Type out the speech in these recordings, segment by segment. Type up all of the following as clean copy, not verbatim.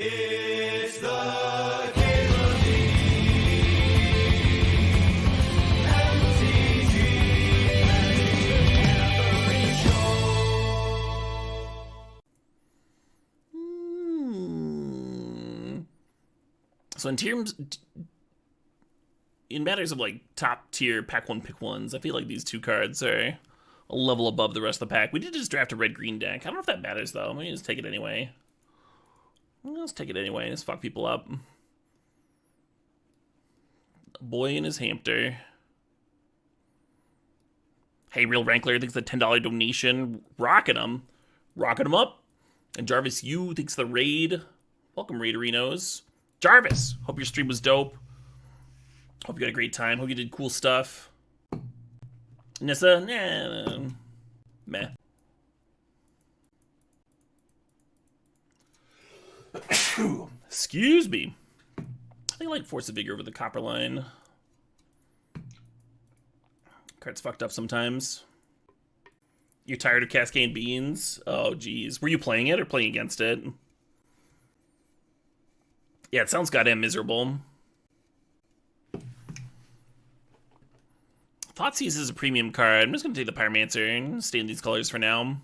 It's the Caitlin MTG Show. So in matters of like top tier pack one pick ones, I feel like these two cards are a level above the rest of the pack. We did just draft a red green deck. I don't know if that matters though. Maybe just take it anyway. Let's take it anyway. Let's fuck people up. A boy and his hamster. Hey, Real Rankler thinks the $10 donation. Rocking him. Rocking him up. And Jarvis U thinks the raid. Welcome, Raiderinos. Jarvis, hope your stream was dope. Hope you had a great time. Hope you did cool stuff. Nissa, nah, meh. Excuse me. I think I like Force of Vigor over the Copper Line. Card's fucked up sometimes. You're tired of Cascade Beans? Oh, geez. Were you playing it or playing against it? Yeah, it sounds goddamn miserable. Thoughtseize is a premium card. I'm just going to take the Pyromancer and stay in these colors for now.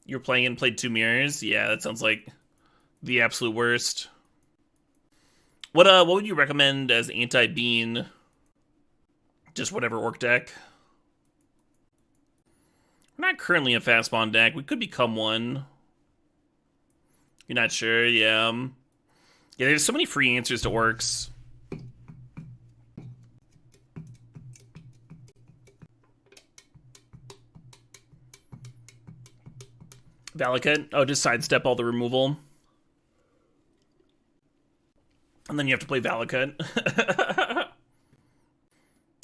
You were playing and played 2 mirrors? Yeah, that sounds like the absolute worst. What would you recommend as anti-bean? Just whatever orc deck? We're not currently a fast spawn deck. We could become one. You're not sure? Yeah. Yeah, there's so many free answers to orcs. Valakut? Oh, just sidestep all the removal. And then you have to play Valakut.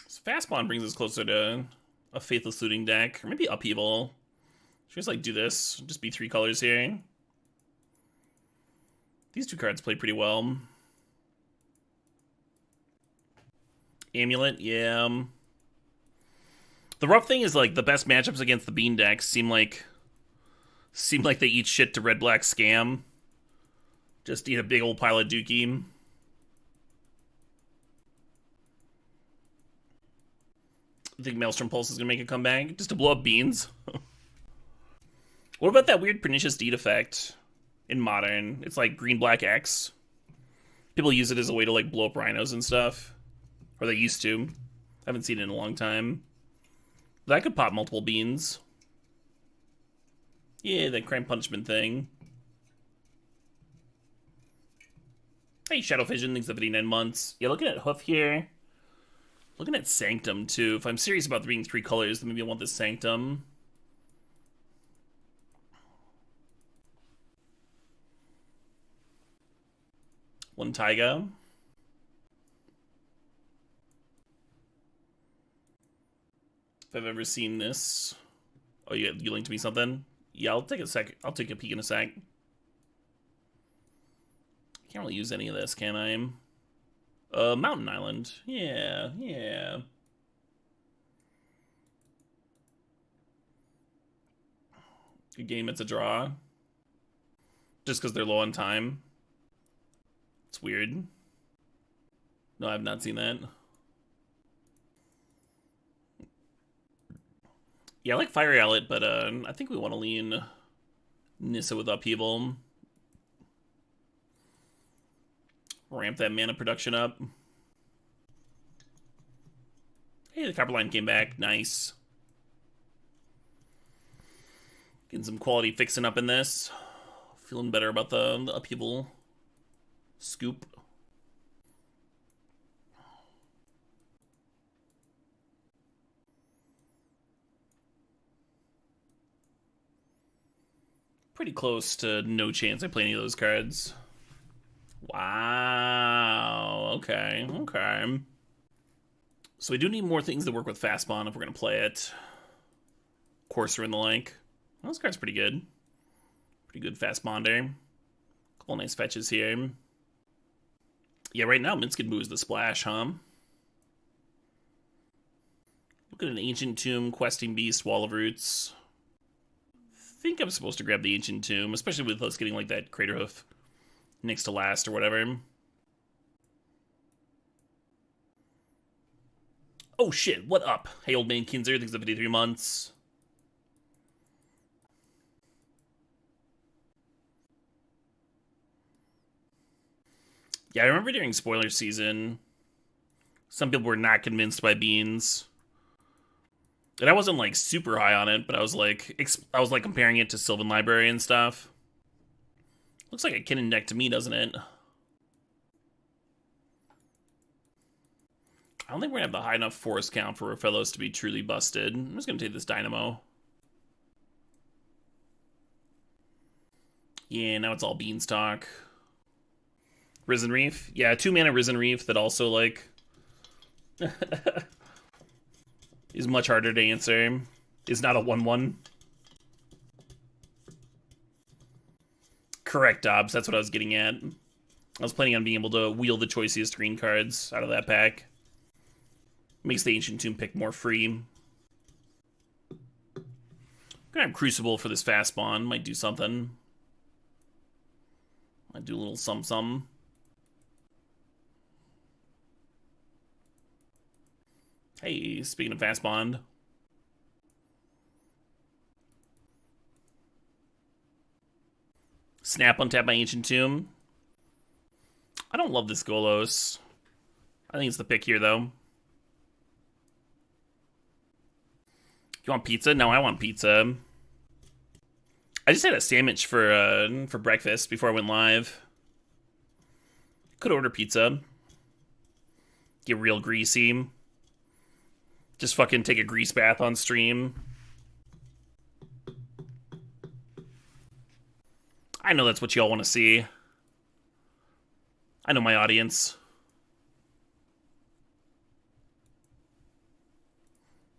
So Fastbond brings us closer to a Faithless Looting deck. Or maybe Upheaval. Should we just like do this? Just be 3 colors here. These 2 cards play pretty well. Amulet, yeah. The rough thing is like the best matchups against the Bean decks seem like they eat shit to red-black scam. Just eat a big old pile of dookie. I think Maelstrom Pulse is going to make a comeback. Just to blow up beans. What about that weird Pernicious Deed effect in Modern? It's like green-black X. People use it as a way to like blow up rhinos and stuff. Or they used to. I haven't seen it in a long time. That could pop multiple beans. Yeah, that crime punishment thing. Hey, Shadow Vision, thanks for 59 months. Yeah, looking at Hoof here. Looking at Sanctum, too. If I'm serious about being 3 colors, then maybe I want this Sanctum. One Taiga. If I've ever seen this. Oh, you linked me something? Yeah, I'll take a sec. I'll take a peek in a sec. Can't really use any of this, can I? Mountain Island. Yeah, yeah. Good game, it's a draw. Just because they're low on time. It's weird. No, I've not seen that. Yeah, I like Fiery Outlet, but I think we want to lean Nissa with Upheaval. Ramp that mana production up. Hey, the Copper Line came back. Nice. Getting some quality fixing up in this. Feeling better about the Upheaval scoop. Pretty close to no chance I play any of those cards. Wow. Okay. Okay. So we do need more things to work with Fast Spawn if we're going to play it. Courser and the like. Well, this card's pretty good. Pretty good Fast Spawner. Couple nice fetches here. Yeah, right now Minskin Boo is the splash, huh? Look at an Ancient Tomb, Questing Beast, Wall of Roots. think I'm supposed to grab the Ancient Tomb, especially with us getting like that Crater Hoof next to last or whatever. Oh shit, what up? Hey, old man Kinzer, thanks for 53 months. Yeah, I remember during spoiler season, some people were not convinced by beans. And I wasn't like super high on it, but I was like comparing it to Sylvan Library and stuff. Looks like a Kinnan deck to me, doesn't it? I don't think we're gonna have the high enough force count for Fellows to be truly busted. I'm just gonna take this Dynamo. Yeah, now it's all Beanstalk. Risen Reef? Yeah, 2-mana Risen Reef that also, like, is much harder to answer. Is not a 1-1. Correct, Dobbs. That's what I was getting at. I was planning on being able to wheel the choicest green cards out of that pack. Makes the Ancient Tomb pick more free. I'm gonna have Crucible for this fast spawn. Might do something. Might do a little some. Hey, speaking of fast bond. Snap untap my Ancient Tomb. I don't love this Golos. I think it's the pick here, though. You want pizza? No, I want pizza. I just had a sandwich for breakfast before I went live. Could order pizza. Get real greasy. Just fucking take a grease bath on stream. I know that's what y'all want to see. I know my audience.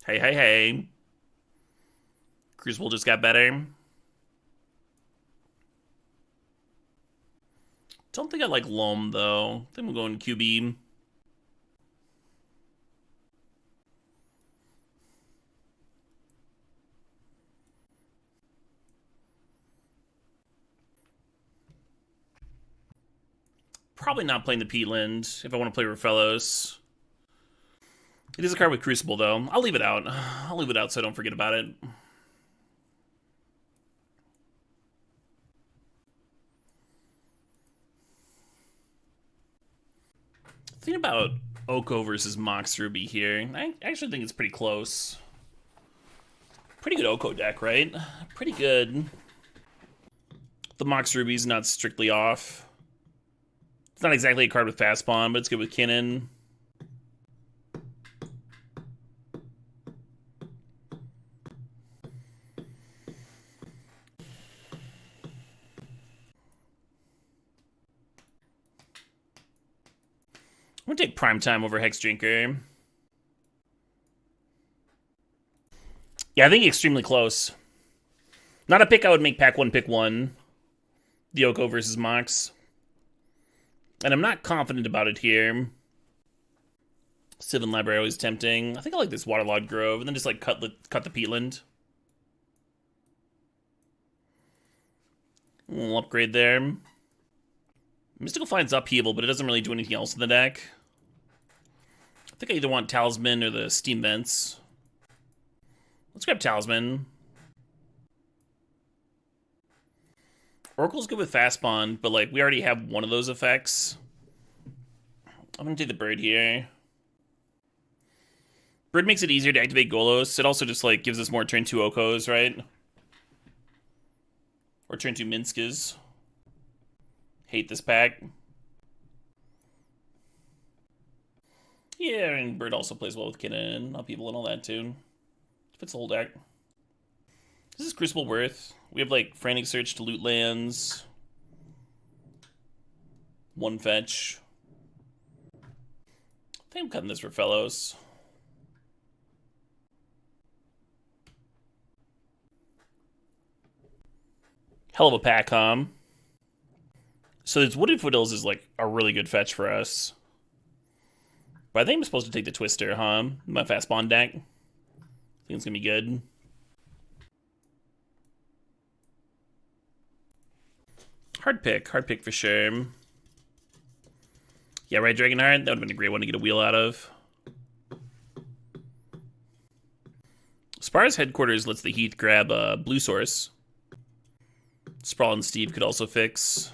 Hey. Crucible just got better. Don't think I like Loam, though. I think we'll go in QB. Probably not playing the Peatland if I want to play Rafellos. It is a card with Crucible, though. I'll leave it out. I'll leave it out so I don't forget about it. Think about Oko versus Mox Ruby here. I actually think it's pretty close. Pretty good Oko deck, right? Pretty good. The Mox Ruby's not strictly off. It's not exactly a card with fast spawn, but it's good with Kinnan. I'm gonna take Primetime over Hex Drinker. Yeah, I think extremely close. Not a pick I would make pack 1, pick 1. The Oko versus Mox. And I'm not confident about it here. Sylvan Library always tempting. I think I like this Waterlogged Grove, and then just like cut the Peatland. A little upgrade there. Mystical Find's upheaval, but it doesn't really do anything else in the deck. I think I either want Talisman or the Steam Vents. Let's grab Talisman. Oracle's good with fast bond, but like we already have one of those effects. I'm gonna take the Bird here. Bird makes it easier to activate Golos. It also just like gives us more turn 2 Okos, right? Or turn 2 Minskas. Hate this pack. Yeah, and Bird also plays well with Kinnan, upheaval and all that too. Fits the whole deck. This is Crucible worth. We have like Frantic Search to loot lands. 1 fetch. I think I'm cutting this for Fellows. Hell of a pack, huh? So this Wooded Foothills is like a really good fetch for us. But I think I'm supposed to take the Twister, huh? My fast bond deck. I think it's gonna be good. Hard pick for sure. Yeah, right, Dragonheart. That would have been a great one to get a wheel out of. Spar's headquarters lets the Heath grab a blue source. Sprawl and Steve could also fix.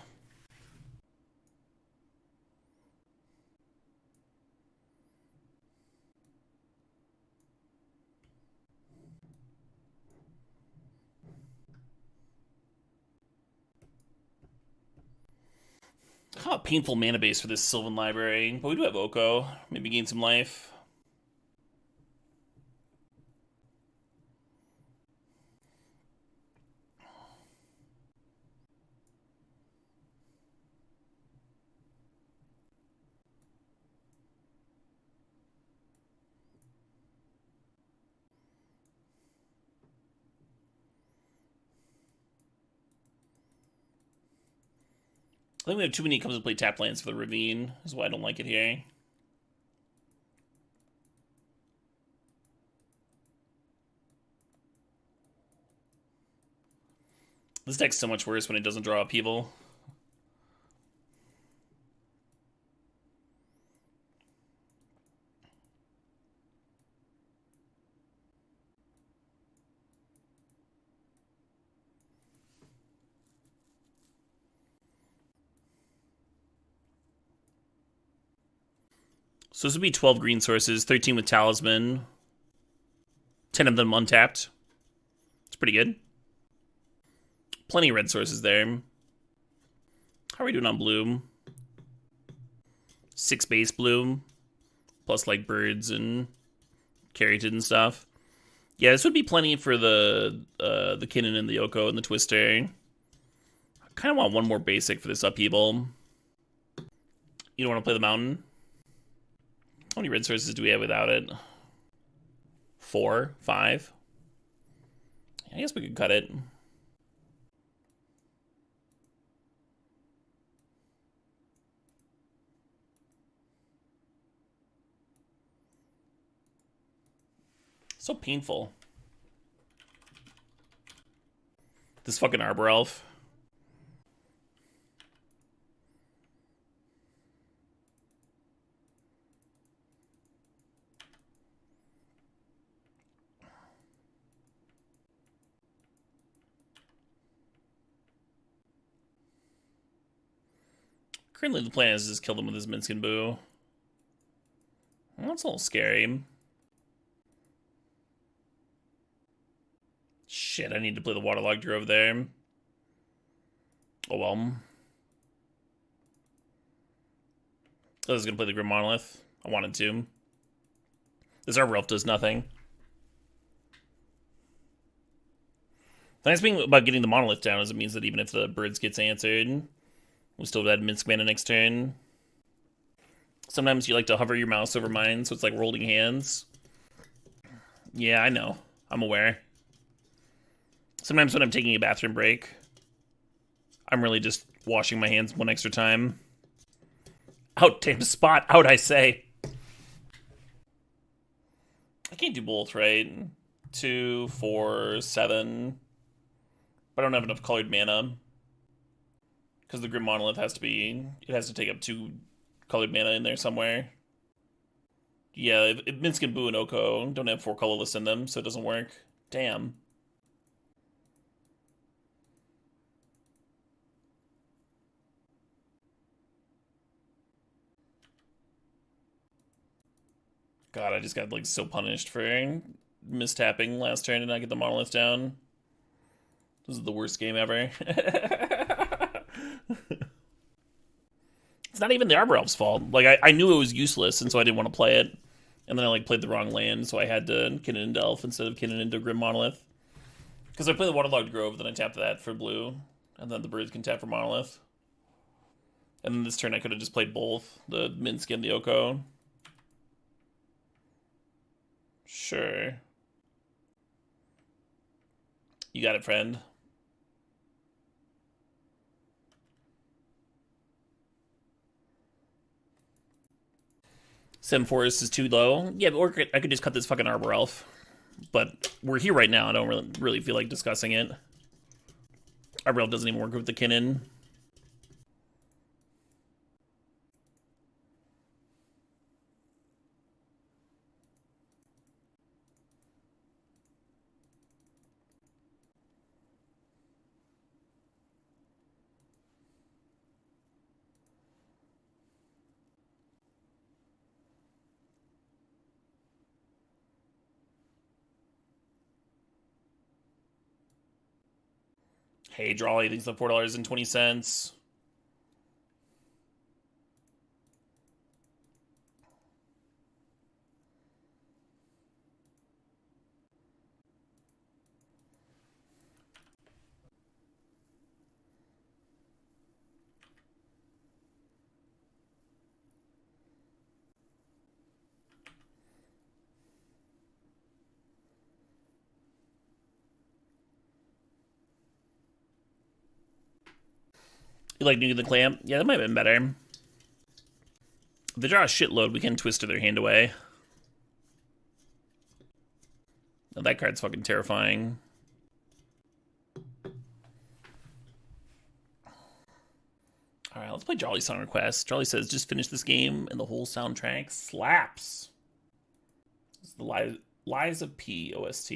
Kind of a painful mana base for this Sylvan Library, but we do have Oko. Maybe gain some life. I think we have too many comes to play tap lands for the Ravine, is why I don't like it here. This deck's so much worse when it doesn't draw upheaval. So this would be 12 green sources, 13 with Talisman, 10 of them untapped. It's pretty good. Plenty of red sources there. How are we doing on blue? 6 base blue, plus like birds and Carroted and stuff. Yeah, this would be plenty for the Kinnan and the Oko and the Twister. I kind of want one more basic for this upheaval. You don't want to play the mountain? How many red sources do we have without it? 4? 5? I guess we could cut it. So painful. This fucking Arbor Elf. Currently the plan is to just kill them with his Minsc and Boo. Well, that's a little scary. Shit, I need to play the Waterlogged Grove there. Oh well. I was gonna play the Grim Monolith. I wanted to. This Arbor Elf does nothing. The nice thing about getting the Monolith down is it means that even if the birds gets answered, we still have Minsc mana next turn. Sometimes you like to hover your mouse over mine, so it's like holding hands. Yeah, I know. I'm aware. Sometimes when I'm taking a bathroom break, I'm really just washing my hands one extra time. Out, damn spot. Out, I say. I can't do both, right? 2, 4, 7. But I don't have enough colored mana. Because the Grim Monolith has to be... It has to take up 2 colored mana in there somewhere. Yeah, if Minsc and Boo and Oko don't have 4 colorless in them, so it doesn't work. Damn. God, I just got like so punished for mistapping last turn and not get the Monolith down. This is the worst game ever. It's not even the Arbor Elf's fault. Like, I knew it was useless, and so I didn't want to play it. And then I, like, played the wrong land, so I had to Kinnan into Elf instead of Kinnan into Grim Monolith. Because I play the Waterlogged Grove, then I tap that for blue, and then the birds can tap for Monolith. And then this turn I could have just played both, the Minsc and the Oko. Sure. You got it, friend. Sim Forest is too low. Yeah, or I could just cut this fucking Arbor Elf. But we're here right now. I don't really feel like discussing it. Arbor Elf doesn't even work with the Kinnan. Hey, Drawley thinks the $4.20. You like Nuke the Clamp? Yeah, that might have been better. If they draw a shitload, we can twist their hand away. Oh, that card's fucking terrifying. Alright, let's play Jolly Song Request. Jolly says, just finish this game and the whole soundtrack slaps. It's the Lies of P OST.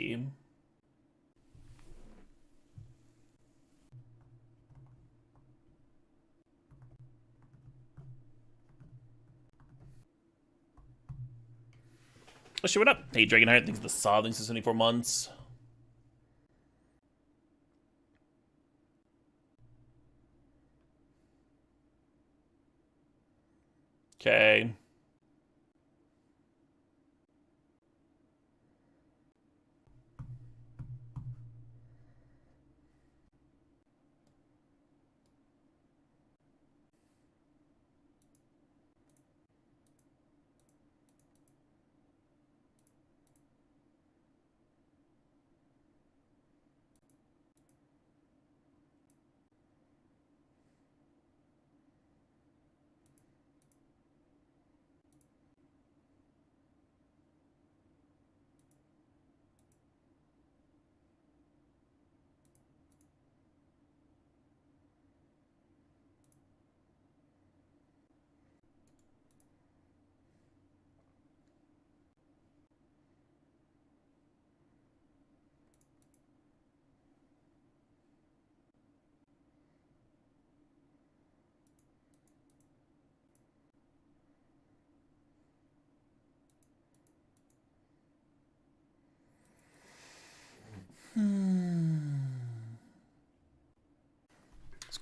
Oh shit, what up? Hey, Dragonheart thinks the Saw thinks it's 24 months. Okay.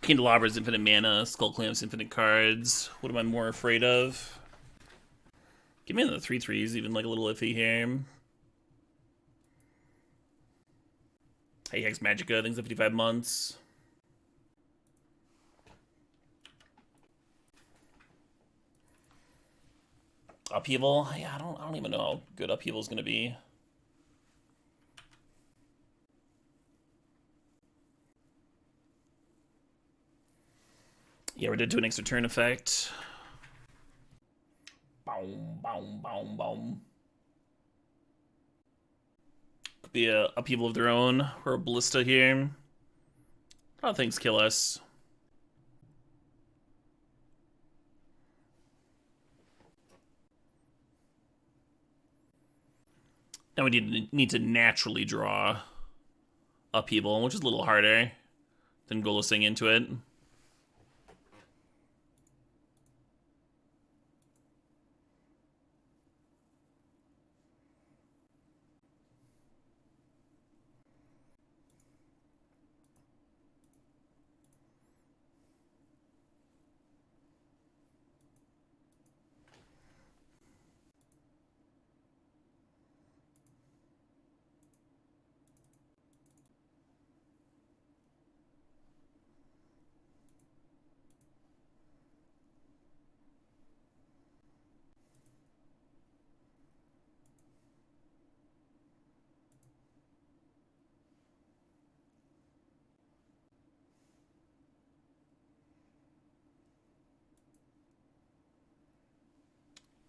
Candelabra's infinite mana, Skull Clamp's infinite cards. What am I more afraid of? Give me the 3/3s, even like a little iffy here. Hey, Hex Magica, things at 55 months. Upheaval? Yeah, I don't even know how good Upheaval's gonna be. Yeah, we're dead to an extra turn effect. Boom, boom, boom, boom. Could be a Upheaval of their own, or a Ballista here. A lot of things kill us. Now we need to naturally draw Upheaval, which is a little harder than Golusing into it.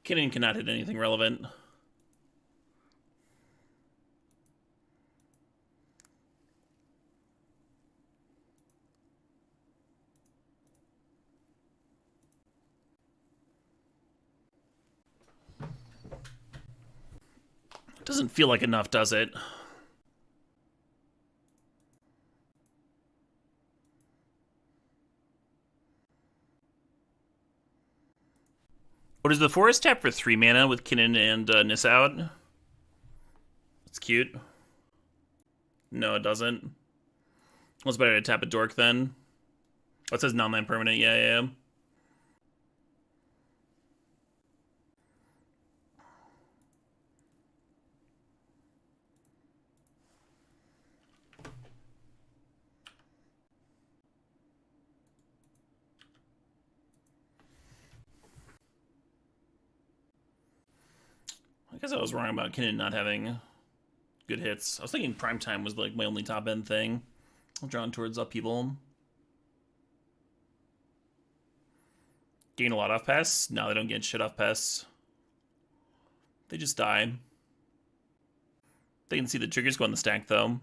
Kinnan cannot hit anything relevant. Doesn't feel like enough, does it? What is the forest tap for 3 mana with Kinnan and Nis out? It's cute. No, it doesn't. What's better to tap a dork then? What says non-land permanent? Yeah. I guess I was wrong about Kinnan not having good hits. I was thinking Primetime was like my only top end thing. I'm drawn towards upheaval. Gain a lot off pass? No, they don't get shit off pass. They just die. They can see the triggers go on the stack though.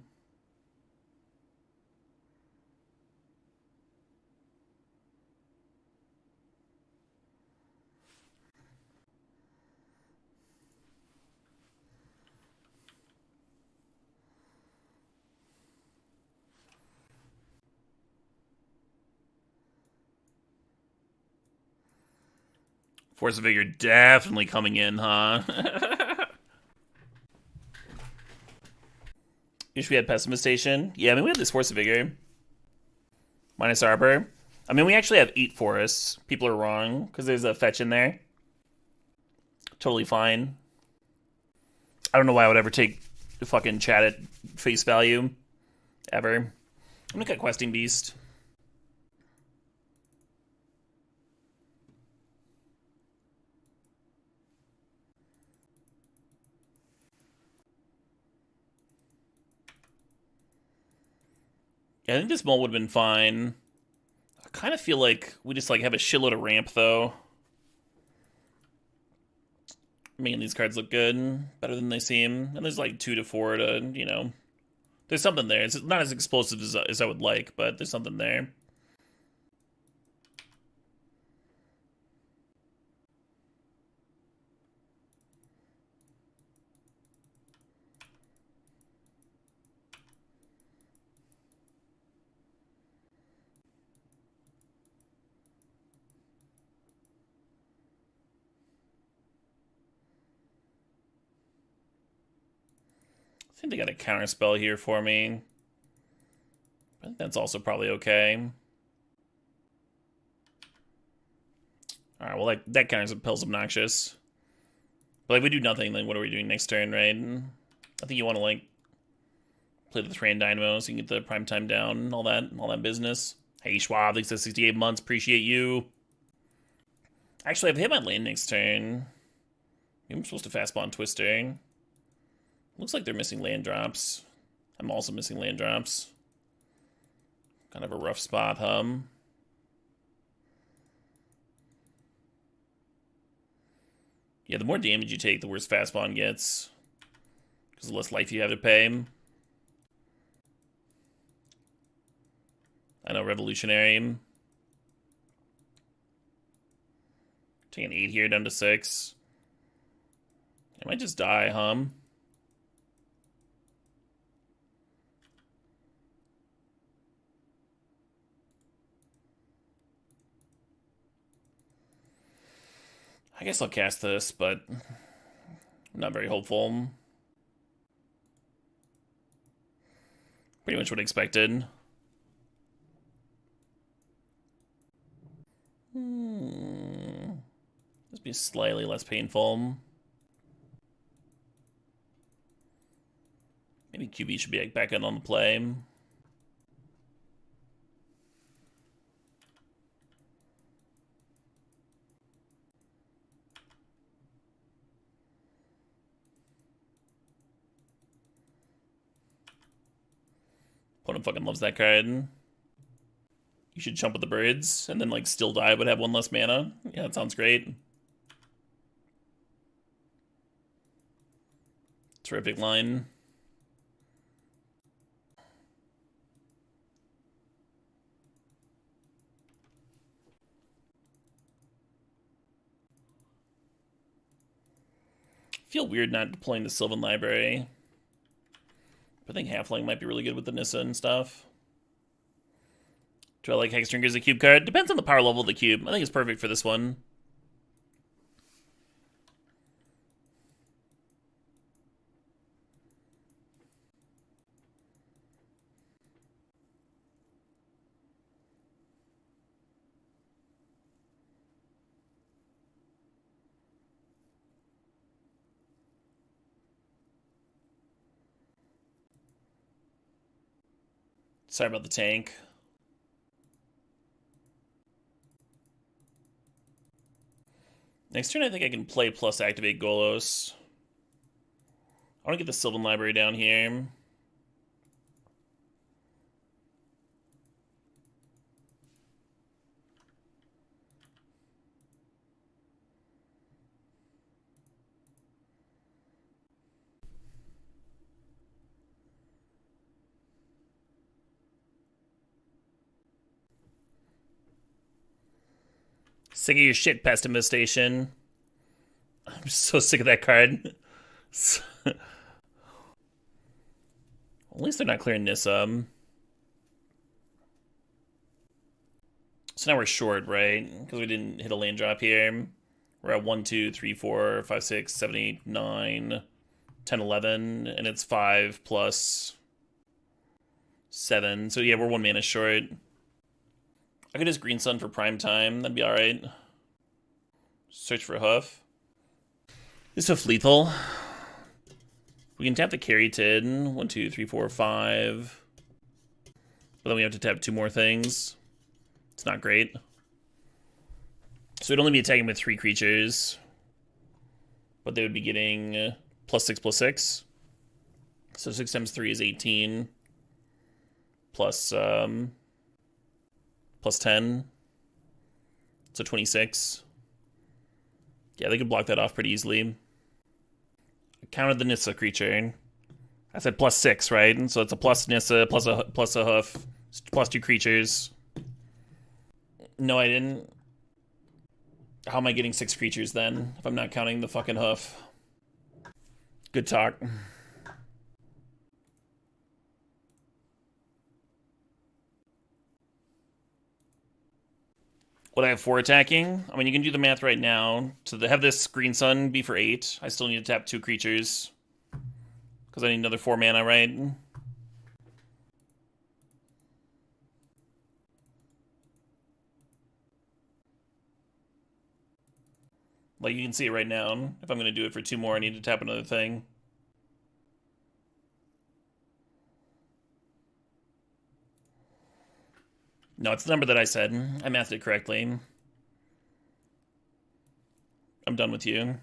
Force of Vigor definitely coming in, huh? Wish we had Pessimistation. Yeah, I mean, we have this Force of Vigor. Minus Arbor. I mean, we actually have 8 forests. People are wrong, because there's a fetch in there. Totally fine. I don't know why I would ever take the fucking chat at face value. Ever. I'm gonna cut Questing Beast. Yeah, I think this mull would have been fine. I kind of feel like we just like have a shitload of ramp though. Making these cards look good, better than they seem. And there's like 2 to 4 to, you know. There's something there. It's not as explosive as I would like, but there's something there. I think they got a counter spell here for me. I think that's also probably okay. Alright, well, that counter spell's obnoxious. But if we do nothing, then what are we doing next turn, right? I think you want to, like, play the Thran Dynamo so you can get the prime time down, all that business. Hey, Schwab, thanks for 68 months. Appreciate you. Actually, if I hit my land next turn, I'm supposed to fastball Twister. Looks like they're missing land drops. I'm also missing land drops. Kind of a rough spot, Yeah, the more damage you take, the worse fastball gets. Because the less life you have to pay. I know, revolutionary. Take an 8 here down to 6. I might just die, I guess I'll cast this, but I'm not very hopeful. Pretty much what I expected. This be slightly less painful. Maybe QB should be like back in on the play. Opponent fucking loves that card. You should jump with the birds and then like still die but have 1 less mana. Yeah, that sounds great. Terrific line. Feel weird not deploying the Sylvan Library. I think Halfling might be really good with the Nissa and stuff. Do I like Hexdrinker as a cube card? Depends on the power level of the cube. I think it's perfect for this one. Sorry about the tank. Next turn, I think I can play plus activate Golos. I want to get the Sylvan Library down here. Sick of your shit, Pest Infestation. I'm so sick of that card. At least they're not clearing this up. So now we're short, right? Because we didn't hit a land drop here. We're at 1, 2, 3, 4, 5, 6, 7, 8, 9, 10, 11. And it's 5 plus 7. So yeah, we're 1 mana short. I could just Green Sun for prime time. That'd be alright. Search for Hoof. This Hoof lethal. We can tap the carry tid. 1, 2, 3, 4, 5. But then we have to tap 2 more things. It's not great. So we'd only be attacking with 3 creatures. But they would be getting +6/+6. So 6 times 3 is 18. Plus +10. So 26. Yeah, they could block that off pretty easily. I counted the Nissa creature. I said +6, right? And so it's a plus Nissa, plus a hoof, plus 2 creatures. No, I didn't. How am I getting 6 creatures then, if I'm not counting the fucking hoof? Good talk. What I have 4 attacking? I mean, you can do the math right now. To have this Green Sun be for 8, I still need to tap 2 creatures. Because I need another 4 mana, right? Like, you can see it right now. If I'm going to do it for 2 more, I need to tap another thing. No, it's the number that I said. I mathed it correctly. I'm done with you.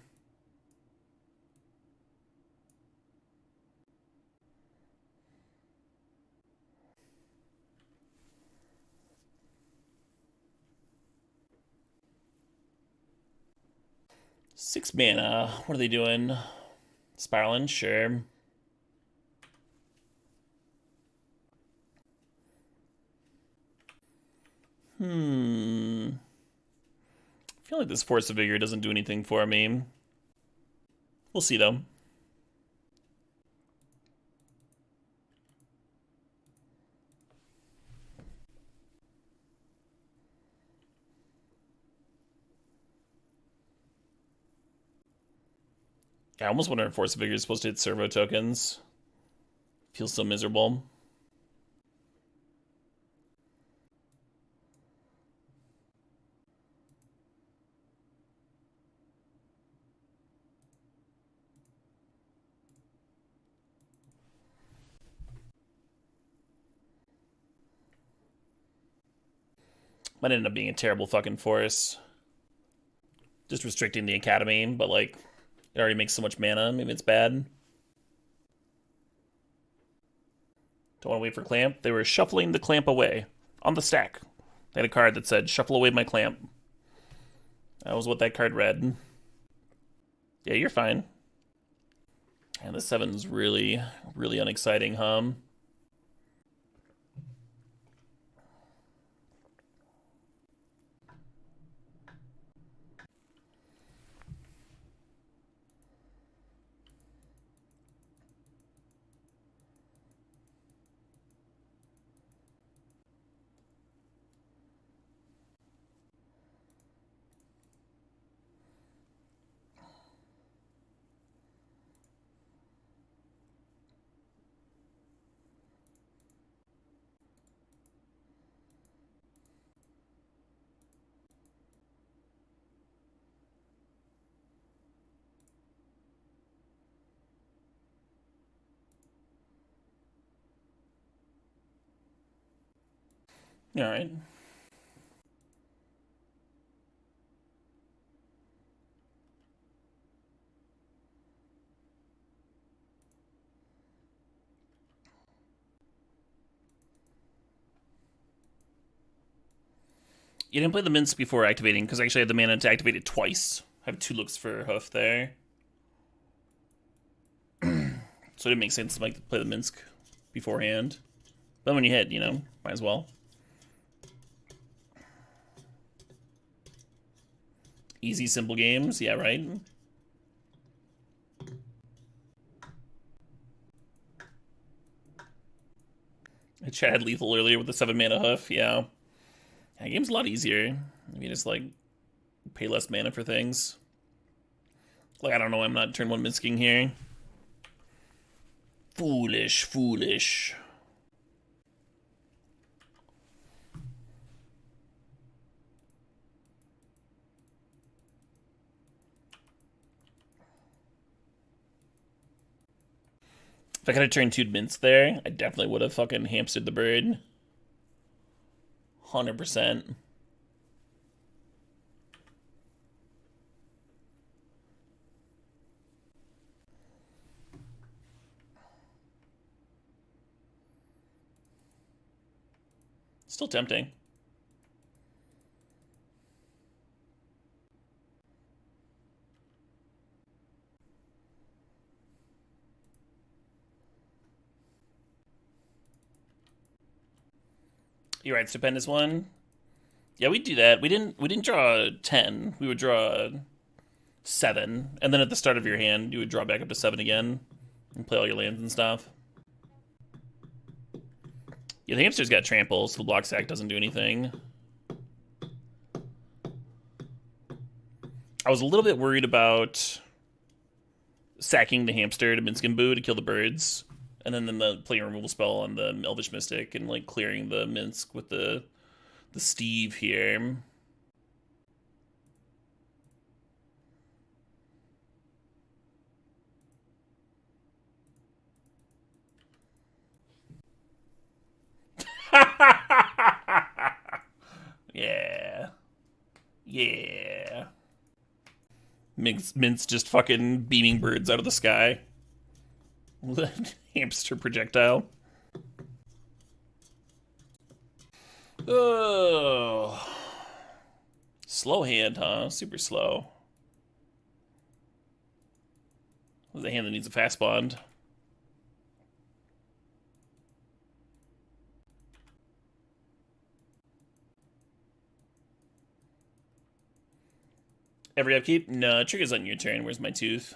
Six mana. What are they doing? Spiraling? Sure. I feel like this Force of Vigor doesn't do anything for me. We'll see, though. Yeah, I almost wonder if Force of Vigor is supposed to hit servo tokens. Feels so miserable. Might end up being a terrible fucking force. Just restricting the academy, but like, it already makes so much mana. Maybe it's bad. Don't want to wait for Clamp. They were shuffling the Clamp away on the stack. They had a card that said, "Shuffle away my Clamp." That was what that card read. Yeah, you're fine. And the 7's really, really unexciting, huh? All right. You didn't play the mints before activating because I actually had the mana to activate it twice. I have 2 looks for Hoof there. So it didn't make sense to like play the Minsk beforehand. But when you hit, you know, might as well. Easy, simple games, yeah, right? I chatted lethal earlier with the 7 mana Hoof, yeah. Yeah, game's a lot easier. If you just like pay less mana for things. Like, I don't know, I'm not turn 1 Minsking here. Foolish, foolish. If I could have turned 2 mints there, I definitely would have fucking hamstered the bird. 100%. Still tempting. You're right, stupendous one. Yeah, we'd do that. We didn't draw 10. We would draw 7, and then at the start of your hand, you would draw back up to 7 again and play all your lands and stuff. Yeah, the hamster's got trample, so the block sack doesn't do anything. I was a little bit worried about sacking the hamster to Minsc and Boo to kill the birds, and then the playing removal spell on the Elvish Mystic and like clearing the Minsk with the Steve here. Yeah. Yeah. Mince just fucking beaming birds out of the sky. Hamster projectile. Oh. Slow hand, huh? Super slow. This is a hand that needs a fast bond. Every upkeep? No, triggers on your turn. Where's my tooth?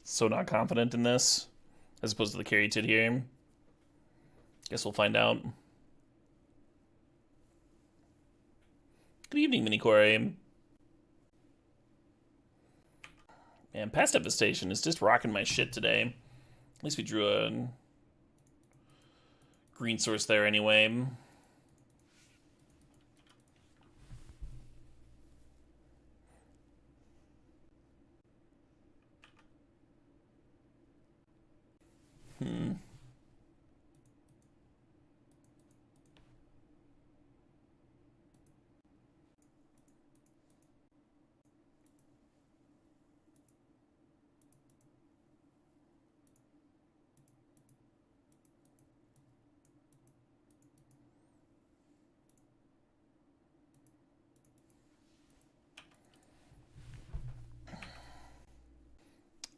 So not confident in this. As opposed to the carry tit here. Guess we'll find out. Good evening, Minicore. Man, Past Devastation is just rocking my shit today. At least we drew a green source there anyway.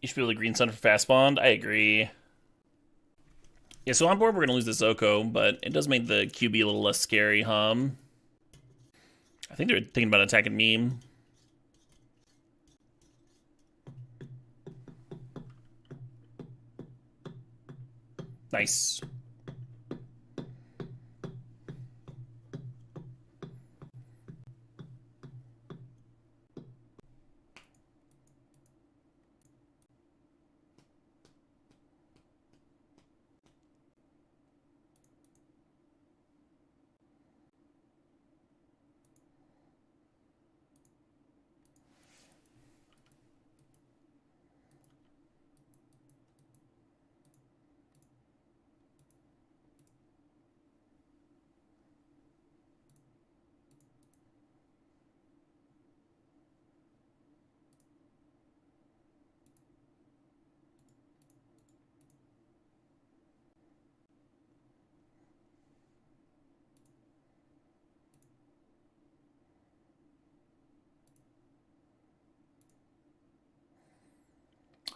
You should be able to green sun for fast bond. I agree. Yeah, so on board we're gonna lose the Zoko, but it does make the QB a little less scary, huh? I think they're thinking about attacking me. Nice.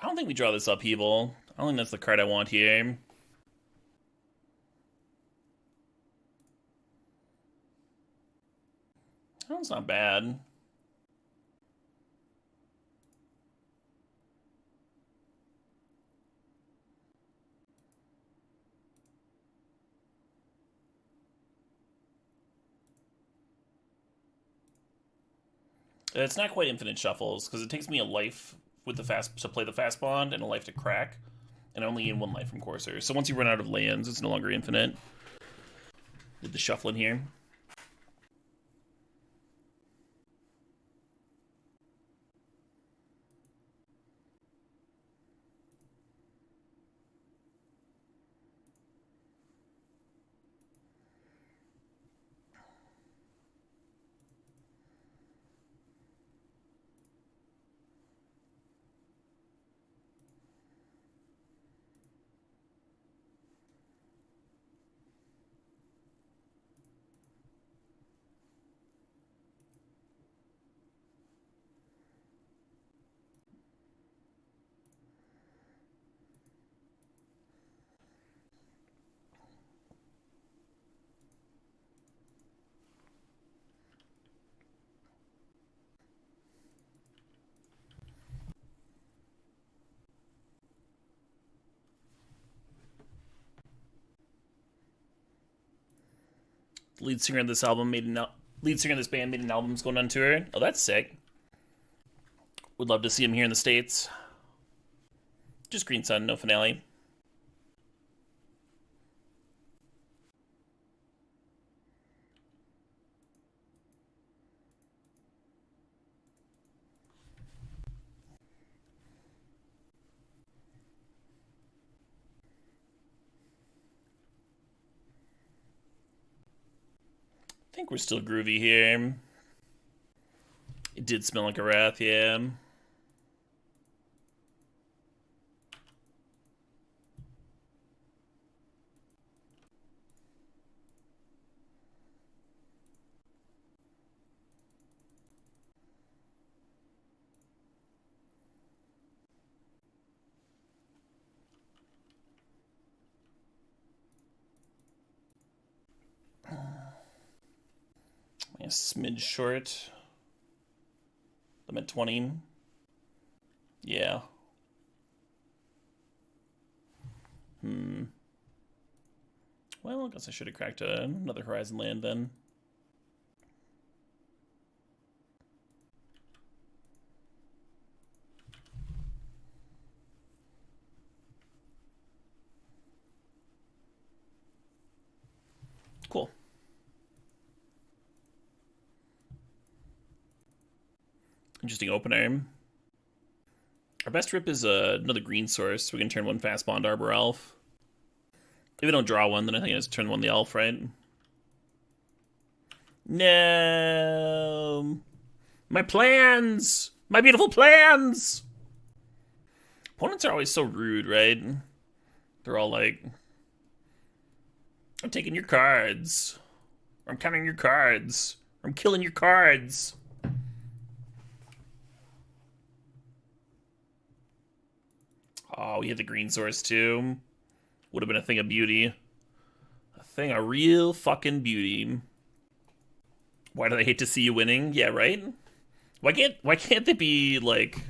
I don't think we draw this upheaval. I don't think that's the card I want here. That's not bad. It's not quite infinite shuffles, because it takes me a life with the fast to play the fast bond and a life to crack, and only in one life from Courser. So once you run out of lands, it's no longer infinite. Did the shuffle in here. The lead singer of this album made an lead singer of this band made an album going on tour. Oh, that's sick. Would love to see him here in the States. Just Green Sun, no finale. I think we're still groovy here. It did smell like a wrath, yeah. A smidge short. I'm at 20. Yeah. Well, I guess I should have cracked another Horizon land then. Cool. Interesting opener. Our best rip is another green source. We can turn one fast bond Arbor Elf. If we don't draw one, then I think I just turn one the elf, right? No. My plans! My beautiful plans! Opponents are always so rude, right? They're all like, I'm taking your cards. Or I'm counting your cards. Or I'm killing your cards. Oh, we hit the green source too. Would have been a thing of beauty. A thing of real fucking beauty. Why do they hate to see you winning? Yeah, right? Why can't they be like,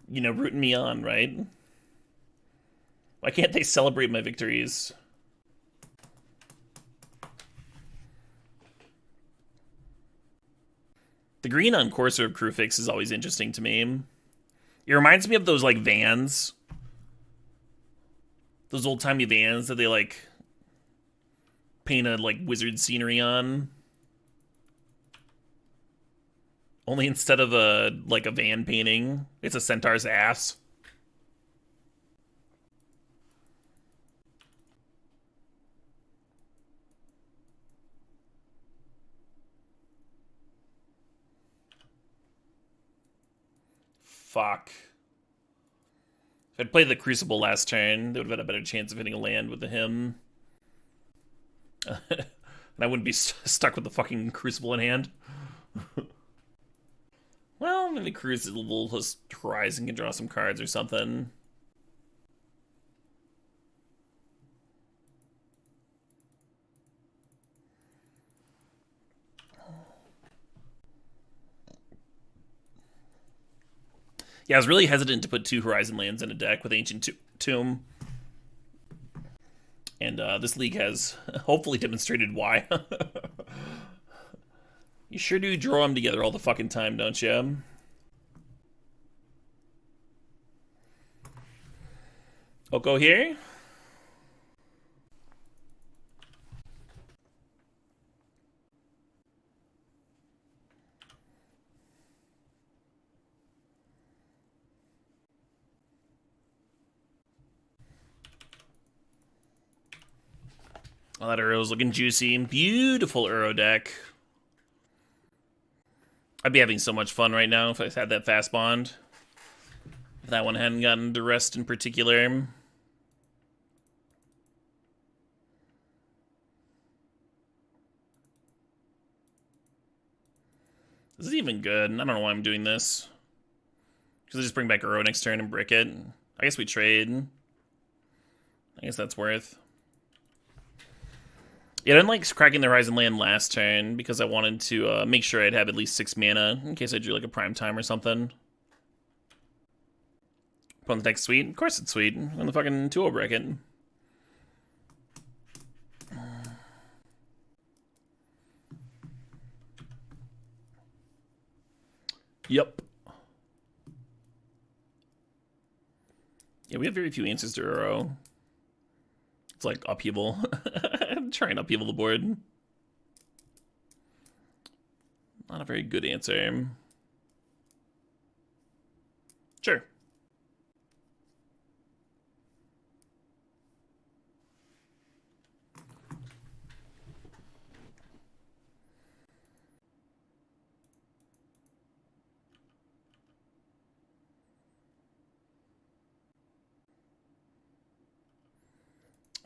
you know, rooting me on, right? Why can't they celebrate my victories? The green on Courser of Crewfix is always interesting to me. It reminds me of those like vans. Those old-timey vans that they like painted like wizard scenery on. Only instead of a van painting, it's a centaur's ass. Fuck. If I'd played the Crucible last turn, they would have had a better chance of hitting a land with the hymn. And I wouldn't be stuck with the fucking Crucible in hand. Well, Well, maybe Crucible Horizon can draw some cards or something. Yeah, I was really hesitant to put 2 Horizon lands in a deck with Ancient Tomb. And this league has hopefully demonstrated why. You sure do draw them together all the fucking time, don't you? I'll go here. Oh, that Uro's looking juicy. Beautiful Uro deck. I'd be having so much fun right now if I had that fast bond. If that one hadn't gotten to rest in particular. This is even good. I don't know why I'm doing this. Because I just bring back Uro next turn and brick it. I guess we trade. I guess that's worth. Yeah, I didn't like cracking the Horizon land last turn because I wanted to make sure I'd have at least 6 mana in case I drew like a prime time or something. Opponent's deck's sweet. Of course it's sweet. I'm gonna fucking 2-0 brick it. Yep. Yeah, we have very few answers to Uro. It's like upheaval. Try and upheaval the board. Not a very good answer. Sure.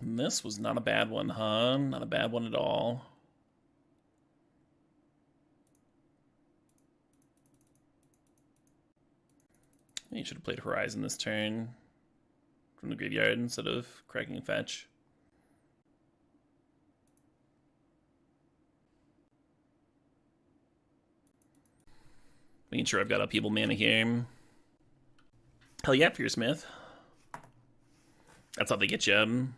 And this was not a bad one, huh? Not a bad one at all. You should have played Horizon this turn from the graveyard instead of cracking a fetch. Making sure I've got upheaval mana here. Hell yeah, Fearsmith. That's how they get you.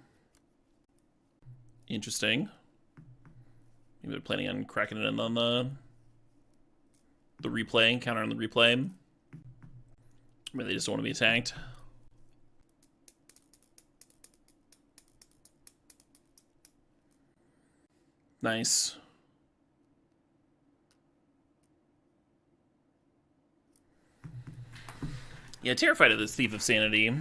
Interesting. Maybe they're planning on cracking it in on the replay, counter on the replay. Maybe they just don't want to be attacked. Nice. Yeah, terrified of this Thief of Sanity.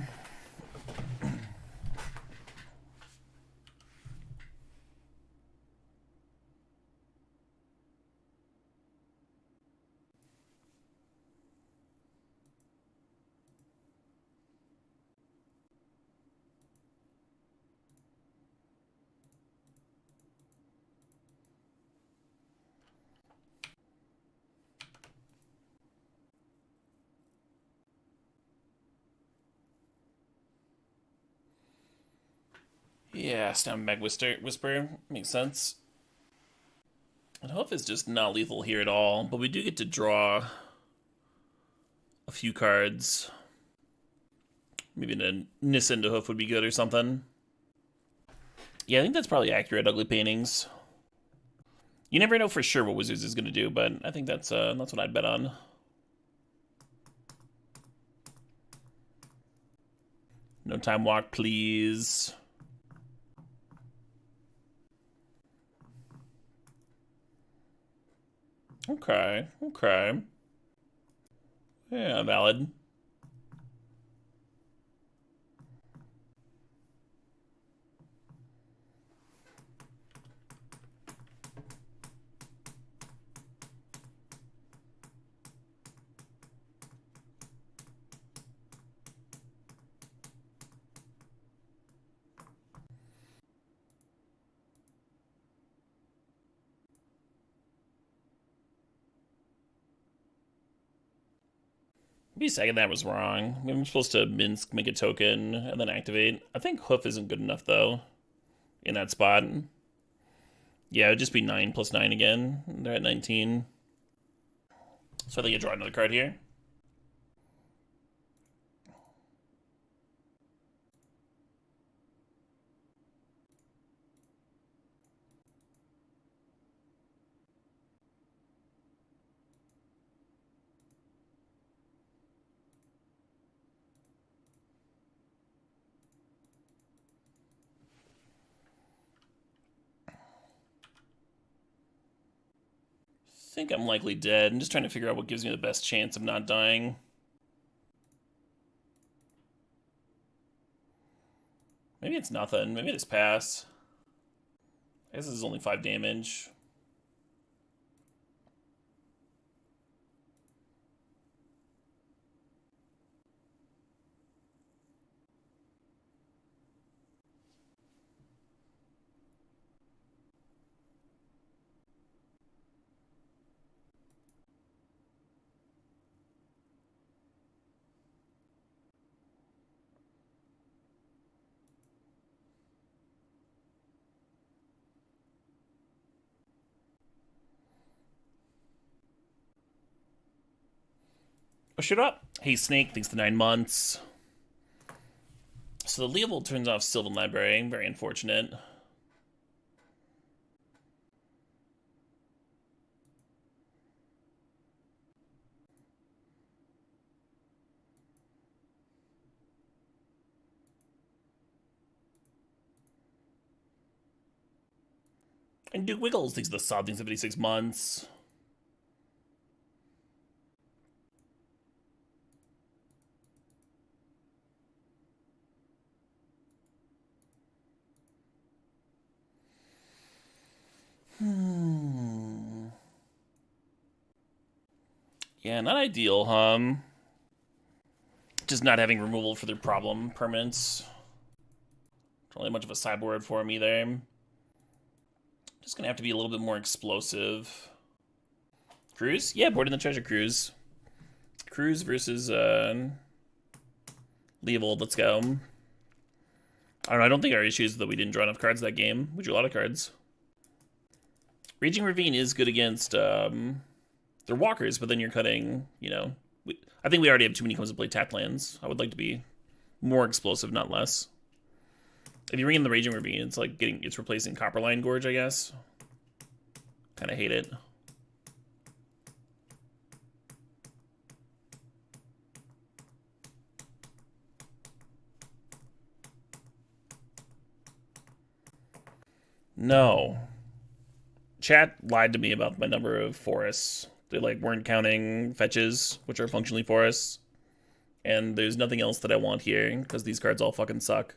Yeah, Stem Meg Whisper. Makes sense. And Hoof is just not lethal here at all, but we do get to draw a few cards. Maybe a Nissen to Hoof would be good or something. Yeah, I think that's probably accurate, Ugly Paintings. You never know for sure what Wizards is going to do, but I think that's what I'd bet on. No time walk, please. Okay, okay. Yeah, valid. Maybe second that was wrong. Maybe I'm supposed to Minsk, make a token, and then activate. I think Hoof isn't good enough, though, in that spot. Yeah, it would just be 9 plus 9 again. They're at 19. So I think I draw another card here. I think I'm likely dead. I'm just trying to figure out what gives me the best chance of not dying. Maybe it's nothing. Maybe it's pass. I guess this is only 5 damage. Oh, shut up. Hey, Snake, thanks for 9 months. So the Leovold turns off Sylvan Library. Very unfortunate. And Duke Wiggles thanks for the sub, thanks for 56 months. Yeah, not ideal, just not having removal for their problem permanents. Not really much of a sideboard for me there. Just gonna have to be a little bit more explosive. Cruise? Yeah, board in the Treasure Cruise. Cruise versus Leovold, let's go. I don't know, I don't think our issue is that we didn't draw enough cards that game. We drew a lot of cards. Raging Ravine is good against they're walkers, but then you're cutting, you know. I think we already have too many comes to play tapped lands. I would like to be more explosive, not less. If you ring in the Raging Ravine, it's like it's replacing Copperline Gorge, I guess. Kind of hate it. No. Chat lied to me about my number of forests. They like weren't counting fetches, which are functionally forests. And there's nothing else that I want here, because these cards all fucking suck.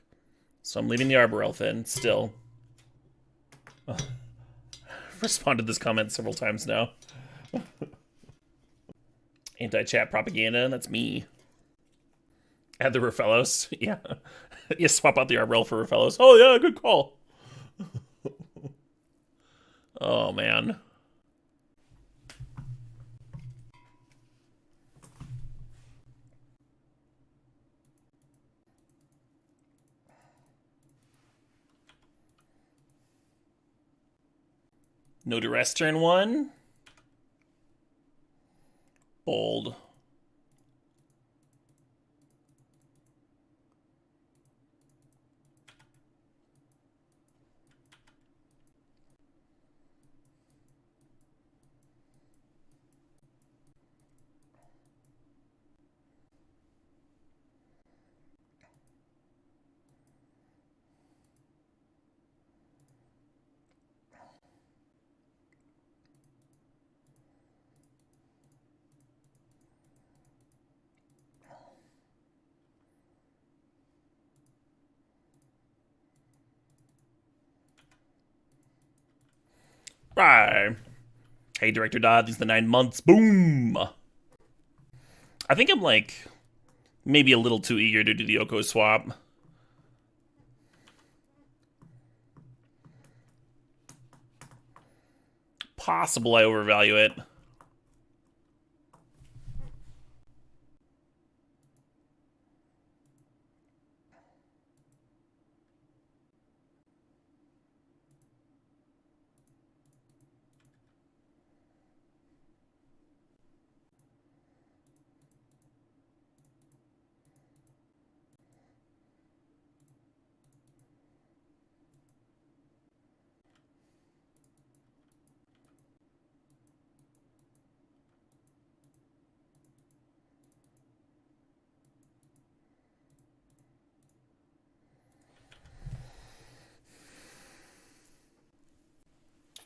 So I'm leaving the Arbor Elf in, still. I've responded to this comment several times now. Anti-chat propaganda, that's me. Add the Rafellos, yeah. Yeah, swap out the Arbor Elf for Rafellos. Oh yeah, good call. Oh man. No duress turn 1. Bold. Right. Hey, Director Dodd, these are the 9 months. Boom! I think I'm like maybe a little too eager to do the Oko swap. Possible I overvalue it.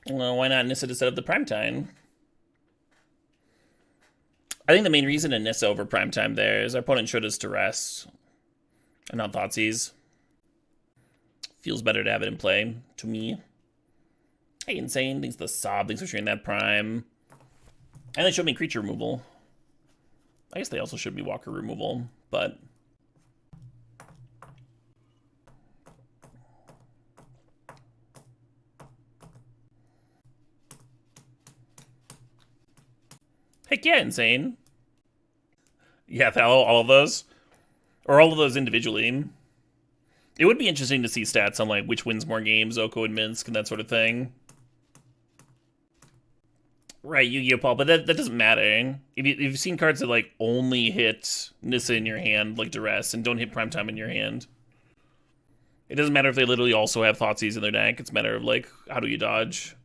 Well, why not Nissa to set up the primetime? I think the main reason to Nissa over primetime there is our opponent showed us to rest and not Thoughtseize. Feels better to have it in play, to me. Hey, Insane, thanks for the sob, thanks for sharing that prime. And they showed me creature removal. I guess they also showed me walker removal, but... Heck yeah, Insane. Yeah, all of those. Or all of those individually. It would be interesting to see stats on like which wins more games, Oko and Minsk, and that sort of thing. Right, Yu-Gi-Oh! Paul, but that doesn't matter. If you've seen cards that like only hit Nissa in your hand, like Duress, and don't hit Primetime in your hand, it doesn't matter if they literally also have Thoughtseize in their deck. It's a matter of like, how do you dodge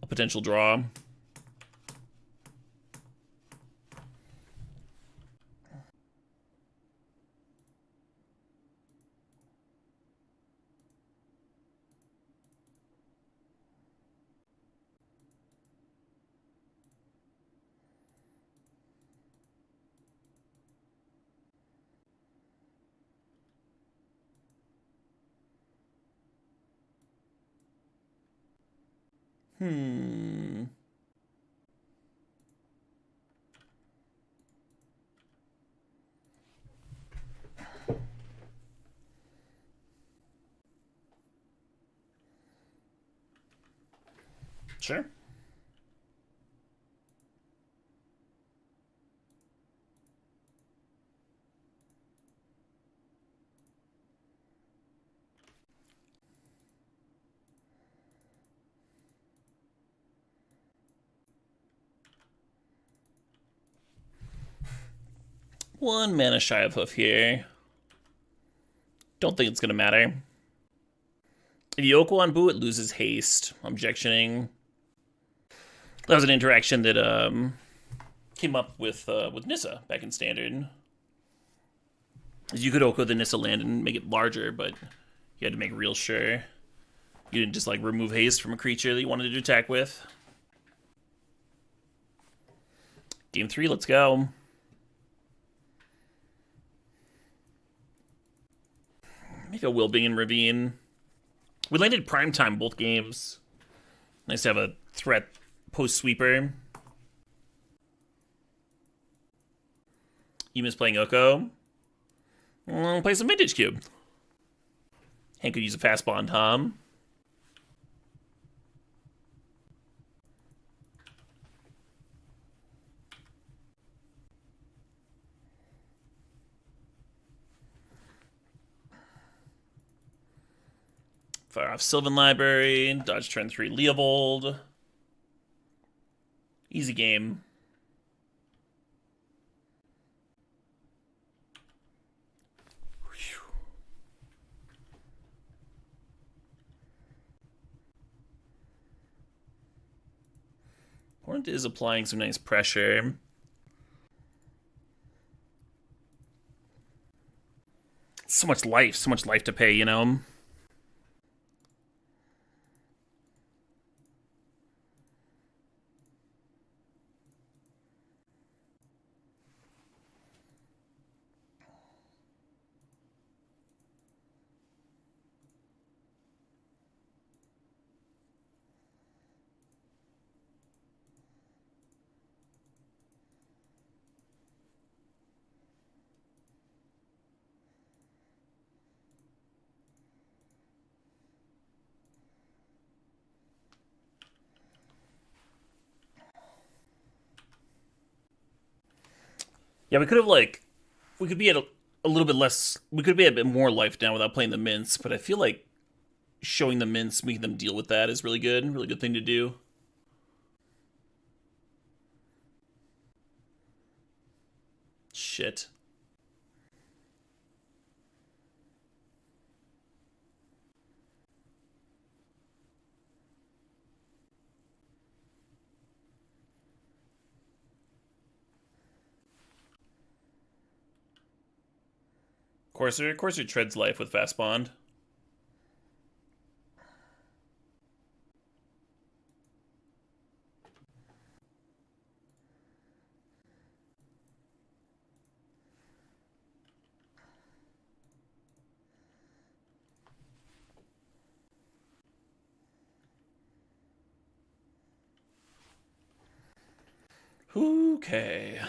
a potential draw? Sure. One mana shy of Hoof here. Don't think it's gonna matter. If you Oko on Boo, it loses haste. Objectioning. That was an interaction that came up with Nissa back in Standard. You could Oko the Nissa land and make it larger, but you had to make real sure you didn't just like remove haste from a creature that you wanted to attack with. Game 3, let's go. Make a Wilbingen Ravine. We landed primetime both games. Nice to have a threat post-sweeper. You miss playing Oko? Well, play some Vintage Cube. Hank could use a fast bond, huh? Fire off Sylvan Library, dodge turn 3 Leovold. Easy game. Opponent is applying some nice pressure. So much life to pay, you know? Yeah, we could have like, we could be at a little bit less, we could be at a bit more life now without playing the mints, but I feel like showing the mints, making them deal with that is really good thing to do. Shit. Courser treads life with fast bond. Okay.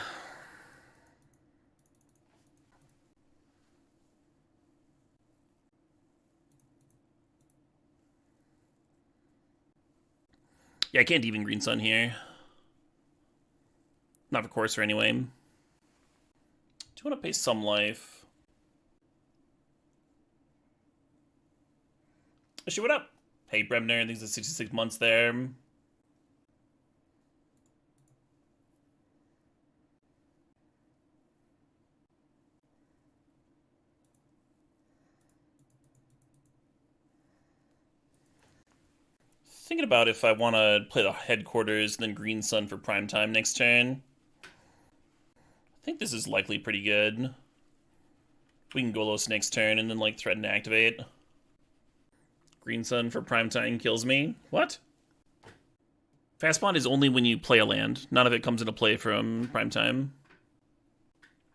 Yeah, I can't even Green Sun here. Not for Courser anyway. Do you want to pay some life? Actually, what up? Hey, Bremner, I think it's 66 months there. Thinking about if I want to play the Headquarters and then Green Sun for prime time next turn. I think this is likely pretty good. We can Golos next turn and then like threaten to activate. Green Sun for prime time kills me. What? Fast Bond is only when you play a land. None of it comes into play from prime time.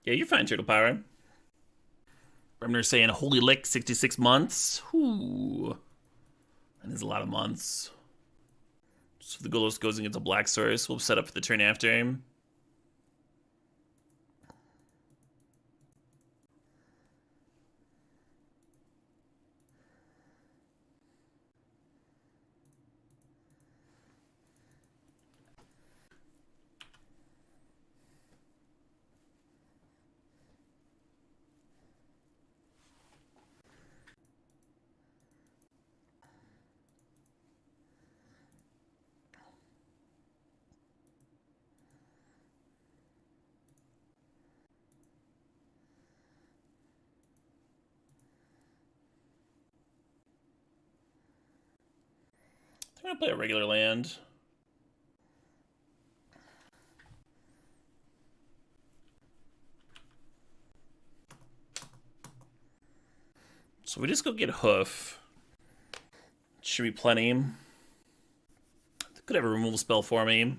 Yeah, you're fine, Turtle Power. Bremner's saying, holy lick, 66 months. Whew. That is a lot of months. So if the Golos goes against a Black Source, we'll set up for the turn after him. I'm gonna play a regular land. So we just go get Hoof. Should be plenty. Could have a removal spell for me.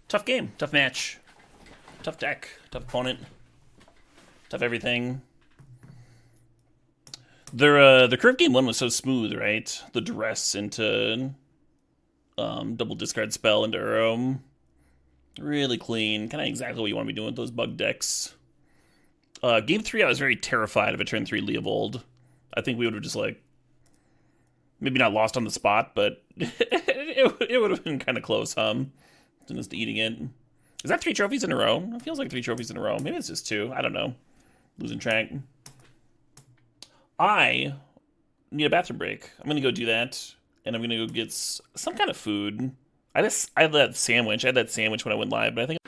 Tough game, tough match, tough deck, tough opponent, tough everything. Their curve game one was so smooth, right? The duress into double discard spell into Uro. Really clean, kind of exactly what you want to be doing with those bug decks. Game 3, I was very terrified of a turn 3 Leovold. I think we would have just like maybe not lost on the spot, but it would have been kind of close, just eating it. Is that 3 trophies in a row? It feels like 3 trophies in a row. Maybe it's just 2. I don't know. Losing track. I need a bathroom break. I'm going to go do that, and I'm going to go get some kind of food. I had that sandwich. I had that sandwich when I went live, but I think...